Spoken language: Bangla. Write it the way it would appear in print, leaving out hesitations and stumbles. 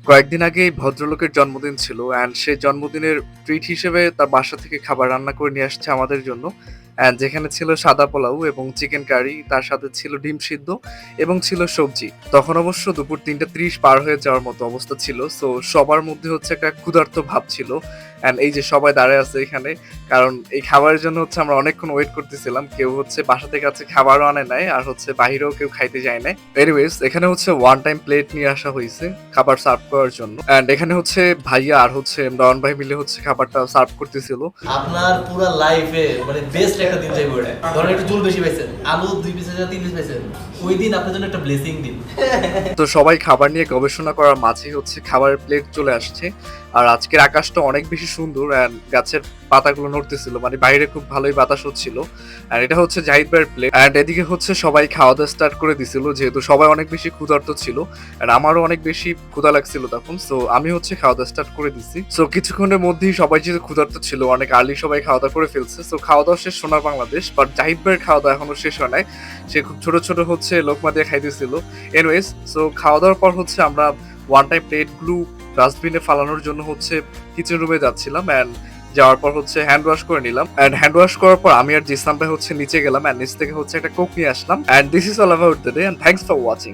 কয়েকদিন আগে এই ভদ্রলোকের জন্মদিন ছিল অ্যান্ড সেই জন্মদিনের ট্রিট হিসেবে তার বাসা থেকে খাবার রান্না করে নিয়ে আসছে আমাদের জন্য। অ্যান্ড যেখানে ছিল সাদা পোলাও এবং চিকেন কারি, তার সাথে ছিল ডিম সিদ্ধ এবং ছিল সবজি। তখন অবশ্য দুপুর ৩টা ৩০ পার হয়ে যাওয়ার মতো অবস্থা ছিল। সো সবার মধ্যে হচ্ছে একটা ক্ষুধার্ত ভাব ছিল। অ্যান্ড এই যে সবাই দাঁড়ায় আছে এখানে, কারণ এই খাবারের জন্য হচ্ছে আমরা অনেকক্ষণ ওয়েট করতেছিলাম। কেউ হচ্ছে বাসা থেকে আছে খাবারও আনে নাই, আর হচ্ছে বাহিরেও কেউ খাইতে যায় নাই। এনিওয়েজ, এখানে হচ্ছে ওয়ান টাইম প্লেট নিয়ে আসা হয়েছে খাবার সার্ভ করার জন্য। এন্ড এখানে হচ্ছে ভাইয়া আর হচ্ছে রন ভাই মিলে হচ্ছে খাবারটা সার্ভ করতেছিল। আপনার পুরো লাইফে মানে বেস্ট একটা দিন যাইব এটা। ধরেন একটু চুল বেশি পাইছেন, আলু 2 পিস আছে 3 পিস পাইছেন, ওই দিন আপনার জন্য একটা ব্লেসিং দিন। তো সবাই খাবার নিয়ে গবেষণা করার মাঝে হচ্ছে খাবারের প্লেট চলে আসছে। আর আজকের আকাশটা অনেক বেশি সুন্দর অ্যান্ড গাছের পাতাগুলো নড়তেছিল, মানে বাইরে খুব ভালোই বাতাস হচ্ছিল। আর এটা হচ্ছে জাহিদ ভাইয়ের প্লেট অ্যান্ড এদিকে হচ্ছে সবাই খাওয়া দাওয়া স্টার্ট করে দিছিল, যেহেতু সবাই অনেক বেশি ক্ষুধার্ত ছিল আর আমারও অনেক বেশি ক্ষুধা লাগছিল তখন। সো আমি হচ্ছে খাওয়া দাওয়া স্টার্ট করে দিছি। সো কিছুক্ষণের মধ্যেই সবাই যেহেতু ক্ষুধার্ত ছিল, অনেক আর্লি সবাই খাওয়া দাওয়া করে ফেলছে। সো খাওয়া দাওয়া শেষ সোনার বাংলাদেশ, বাট জাহিদ ভাইয়ের খাওয়া দাওয়া এখনো শেষ হয় নাই। সে খুব ছোট ছোট হচ্ছে লোকমা দিয়ে খাইতেছিল। এনওয়েজ, সো খাওয়া দাওয়ার পর হচ্ছে আমরা ওয়ান টাইম প্লেটগুলো ডাস্টবিনে ফালানোর জন্য হচ্ছে কিচেন রুমে যাচ্ছিলাম। অ্যান্ড যাওয়ার পর হচ্ছে হ্যান্ড ওয়াশ করে নিলাম। অ্যান্ড হ্যান্ড ওয়াশ করার পর আমি আর জিসলাম ভাই হচ্ছে নিচে গেলাম অ্যান্ড নিচ থেকে হচ্ছে একটা কোক নিয়ে আসলাম। And this is all about the day, and thanks for watching.